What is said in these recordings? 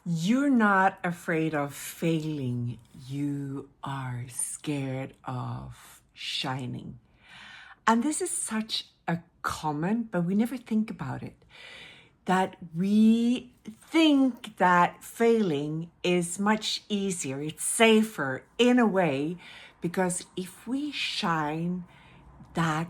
You're not afraid of failing. You are scared of shining. And this is such a common, but we never think about it. That we think that failing is much easier, it's safer in a way, because if we shine, that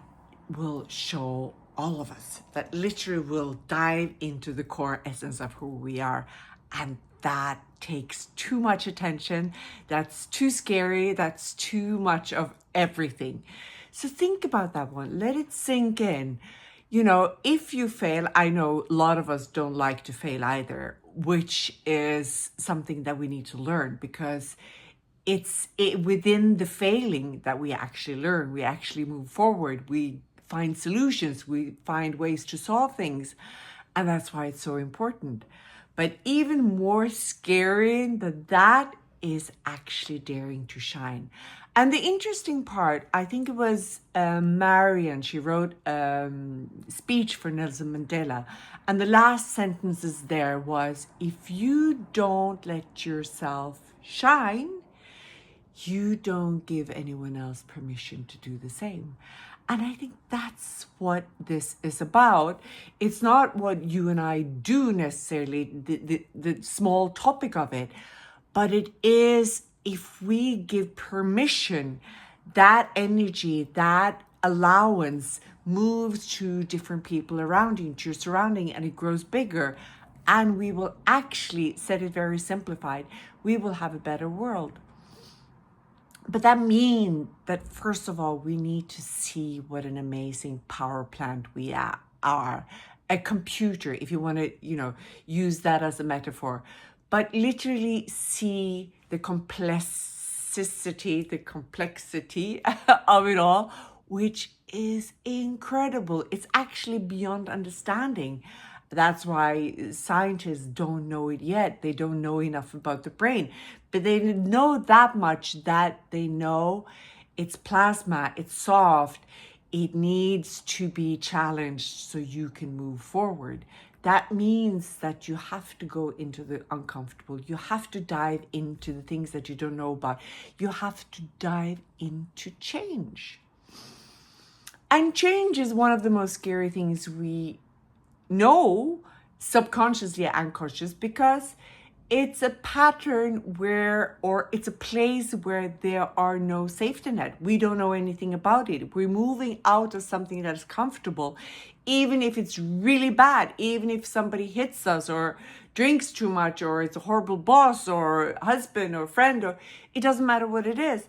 will show all of us, that literally will dive into the core essence of who we are. And that takes too much attention. That's too scary. That's too much of everything. So think about that one. Let it sink in. You know, if you fail, I know a lot of us don't like to fail either, which is something that we need to learn, because it's within the failing that we actually learn, we actually move forward, we find solutions, we find ways to solve things. And that's why it's so important. But even more scary than that is actually daring to shine. And the interesting part, I think it was Marian, she wrote a speech for Nelson Mandela. And the last sentences there was, if you don't let yourself shine, you don't give anyone else permission to do the same. And I think that's what this is about. It's not what you and I do necessarily, the small topic of it, but it is if we give permission, that energy, that allowance moves to different people around you, to your surrounding, and it grows bigger. And we will actually, said it very simplified, we will have a better world. But that means that, first of all, we need to see what an amazing power plant we are. A computer, if you want to, use that as a metaphor. But literally see the complexity of it all, which is incredible. It's actually beyond understanding. That's why scientists don't know it yet. They don't know enough about the brain. But they know that much, that they know it's plasma, it's soft, it needs to be challenged so you can move forward. That means that you have to go into the uncomfortable. You have to dive into the things that you don't know about. You have to dive into change. And change is one of the most scary things we know, subconsciously and conscious, because it's a pattern where, or it's a place where there are no safety net. We don't know anything about it. We're moving out of something that is comfortable, even if it's really bad, even if somebody hits us or drinks too much, or it's a horrible boss or husband or friend, or it doesn't matter what it is.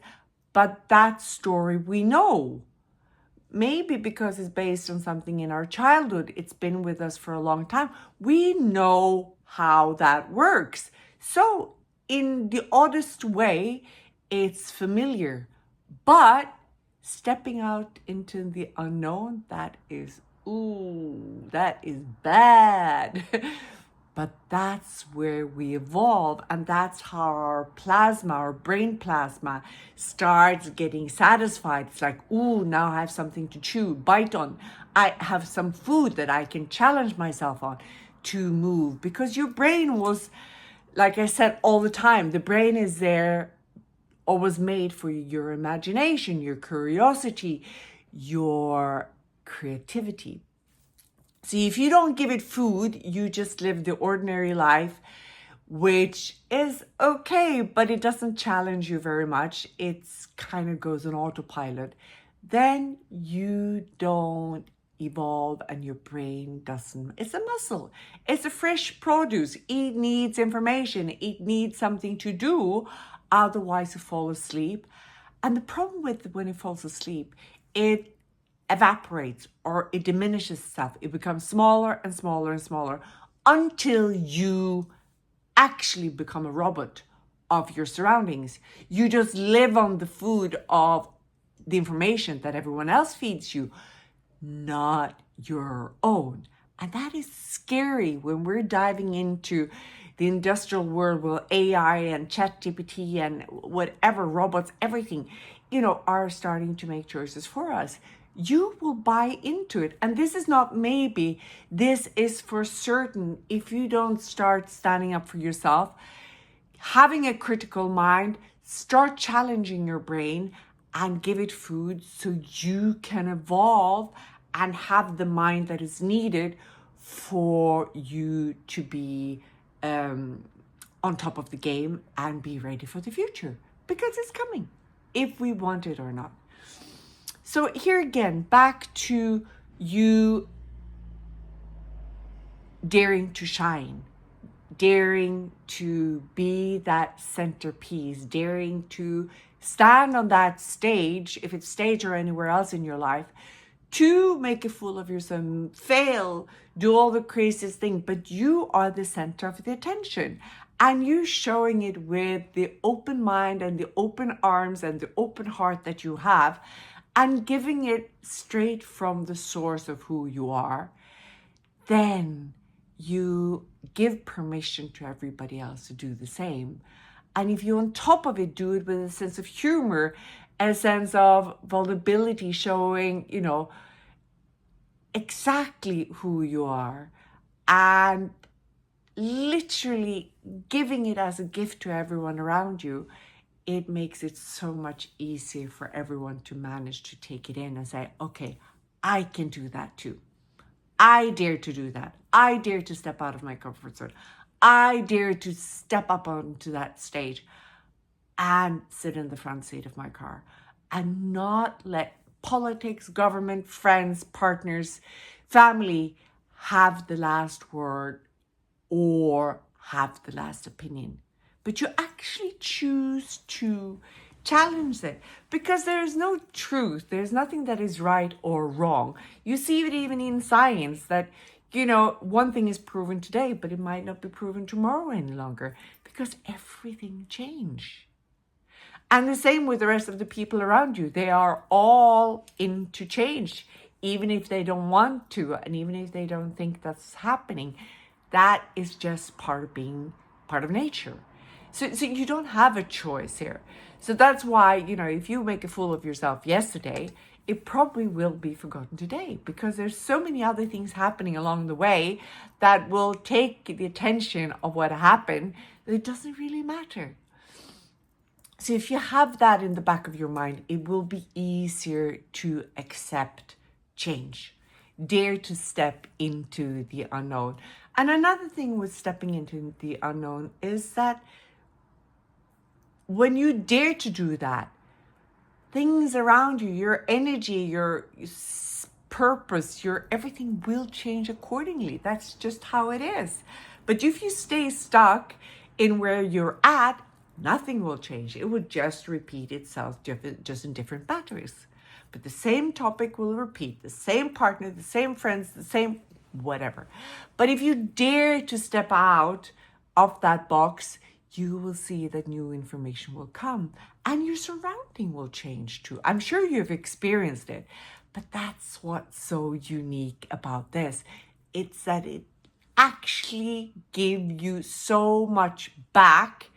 But that story we know. Maybe because it's based on something in our childhood, it's been with us for a long time. We know how that works. So in the oddest way, it's familiar. But stepping out into the unknown, that is bad. But that's where we evolve, and that's how our plasma, our brain plasma, starts getting satisfied. It's like, ooh, now I have something to chew, bite on. I have some food that I can challenge myself on to move. Because your brain was, like I said all the time, the brain is there or was made for your imagination, your curiosity, your creativity. See, if you don't give it food, you just live the ordinary life, which is okay, but it doesn't challenge you very much. It's kind of goes on autopilot. Then you don't evolve, and your brain doesn't. It's a muscle. It's a fresh produce. It needs information. It needs something to do. Otherwise, it falls asleep. And the problem with when it falls asleep, it evaporates, or it diminishes itself. It becomes smaller and smaller and smaller until you actually become a robot of your surroundings. You just live on the food of the information that everyone else feeds you, not your own. And that is scary when we're diving into the industrial world with AI and ChatGPT and whatever, robots, everything, are starting to make choices for us. you will buy into it. And this is not maybe, this is for certain. If you don't start standing up for yourself, having a critical mind, start challenging your brain and give it food so you can evolve and have the mind that is needed for you to be on top of the game and be ready for the future, because it's coming, if we want it or not. So here again, back to you daring to shine, daring to be that centerpiece, daring to stand on that stage, if it's stage or anywhere else in your life, to make a fool of yourself, fail, do all the craziest thing, but you are the center of the attention. And you showing it with the open mind and the open arms and the open heart that you have, and giving it straight from the source of who you are, then you give permission to everybody else to do the same. And if you on top of it do it with a sense of humor, a sense of vulnerability, showing, exactly who you are, and literally giving it as a gift to everyone around you, it makes it so much easier for everyone to manage to take it in and say, okay, I can do that too. I dare to do that. I dare to step out of my comfort zone. I dare to step up onto that stage and sit in the front seat of my car and not let politics, government, friends, partners, family have the last word or have the last opinion. But you actually choose to challenge it, because there is no truth. There's nothing that is right or wrong. You see it even in science that, one thing is proven today, but it might not be proven tomorrow any longer, because everything changes. And the same with the rest of the people around you. They are all into change, even if they don't want to, and even if they don't think that's happening. That is just part of being part of nature. So you don't have a choice here. So that's why, if you make a fool of yourself yesterday, it probably will be forgotten today, because there's so many other things happening along the way that will take the attention of what happened, that it doesn't really matter. So if you have that in the back of your mind, it will be easier to accept change. Dare to step into the unknown. And another thing with stepping into the unknown is that when you dare to do that, things around you, your energy, your purpose, your everything will change accordingly. That's just how it is. But if you stay stuck in where you're at, nothing will change. It would just repeat itself, just in different batteries. But the same topic will repeat, the same partner, the same friends, the same whatever. But if you dare to step out of that box, you will see that new information will come and your surrounding will change too. I'm sure you've experienced it, but that's what's so unique about this. It's that it actually gives you so much back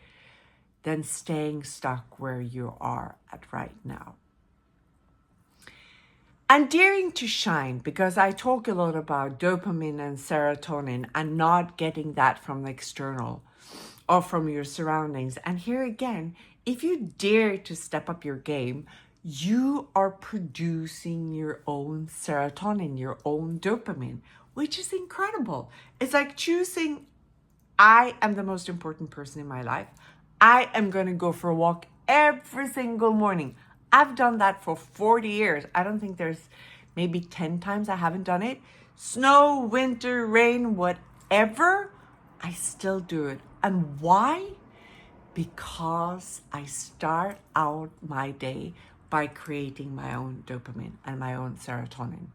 than staying stuck where you are at right now. And daring to shine, because I talk a lot about dopamine and serotonin and not getting that from the external or from your surroundings. And here again, if you dare to step up your game, you are producing your own serotonin, your own dopamine, which is incredible. It's like choosing, I am the most important person in my life. I am going to go for a walk every single morning. I've done that for 40 years. I don't think there's maybe 10 times I haven't done it. Snow, winter, rain, whatever, I still do it. And why? Because I start out my day by creating my own dopamine and my own serotonin,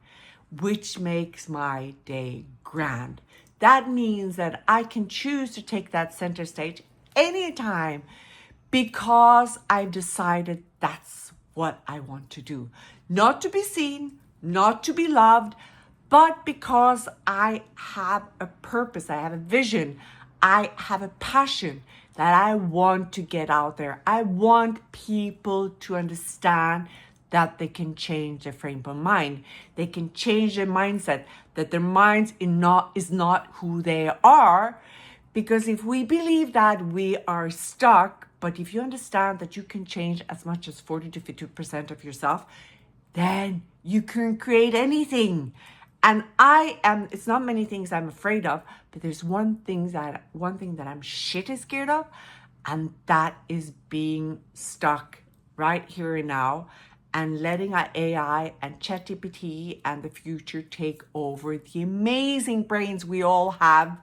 which makes my day grand. That means that I can choose to take that center stage anytime, because I've decided that's what I want to do. Not to be seen, not to be loved, but because I have a purpose, I have a vision, I have a passion that I want to get out there. I want people to understand that they can change their frame of mind. They can change their mindset, that their minds is not who they are. Because if we believe that, we are stuck. But if you understand that you can change as much as 40 to 50% of yourself, then you can create anything. And it's not many things I'm afraid of, but there's one thing that I'm shit scared of, and that is being stuck right here and now and letting our AI and ChatGPT and the future take over the amazing brains we all have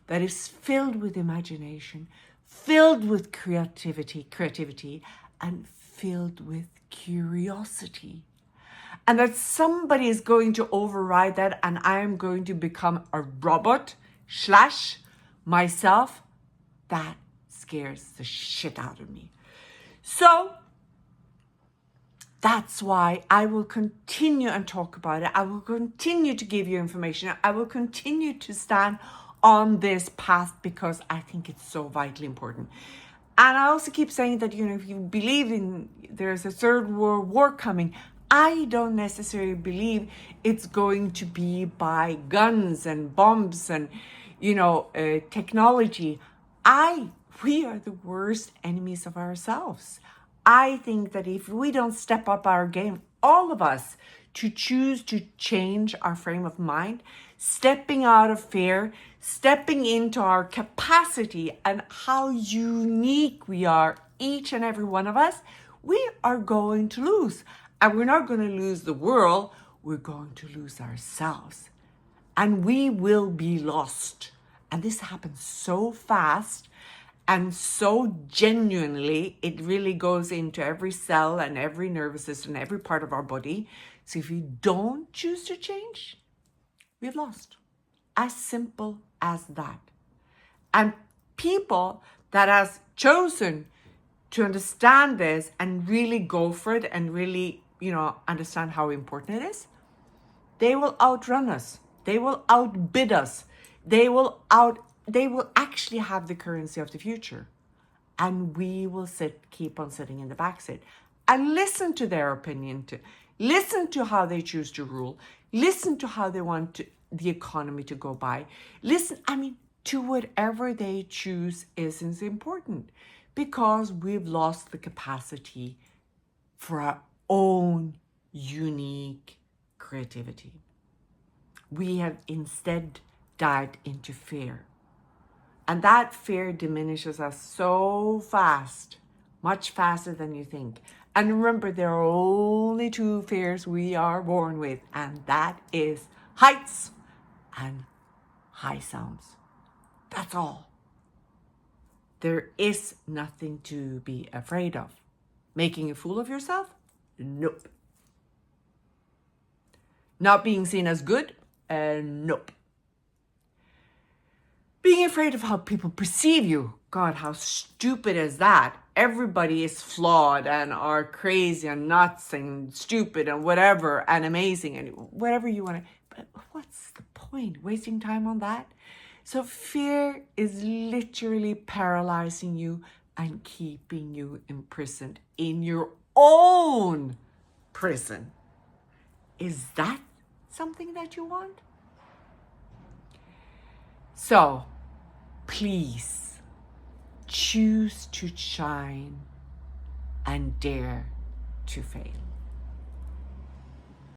that is filled with imagination, filled with creativity, and filled with curiosity. And that somebody is going to override that, and I am going to become a robot / myself. That scares the shit out of me. So that's why I will continue and talk about it. I will continue to give you information. I will continue to stand on this path because I think it's so vitally important. And I also keep saying that, if you believe there's a third world war coming, I don't necessarily believe it's going to be by guns and bombs and, technology. We are the worst enemies of ourselves. I think that if we don't step up our game, all of us, to choose to change our frame of mind, stepping out of fear, stepping into our capacity and how unique we are, each and every one of us, we are going to lose. And we're not going to lose the world, we're going to lose ourselves. And we will be lost. And this happens so fast and so genuinely, it really goes into every cell and every nervous system, every part of our body. So if we don't choose to change, we've lost. As simple as that. And people that has chosen to understand this and really go for it and really, understand how important it is, they will outrun us. They will outbid us. They will actually have the currency of the future. And we will keep on sitting in the backseat and listen to their opinion, listen to how they choose to rule, listen to how they want the economy to go by. To whatever they choose isn't important because we've lost the capacity for our own unique creativity. We have instead dived into fear. And that fear diminishes us so fast, much faster than you think. And remember, there are only two fears we are born with, and that is heights and high sounds. That's all. There is nothing to be afraid of. Making a fool of yourself? Nope. Not being seen as good? Nope. Being afraid of how people perceive you? God, how stupid is that? Everybody is flawed and are crazy and nuts and stupid and whatever and amazing and whatever you want to. But what's the point? Wasting time on that? So fear is literally paralyzing you and keeping you imprisoned in your own prison. Is that something that you want? So, please choose to shine and dare to fail.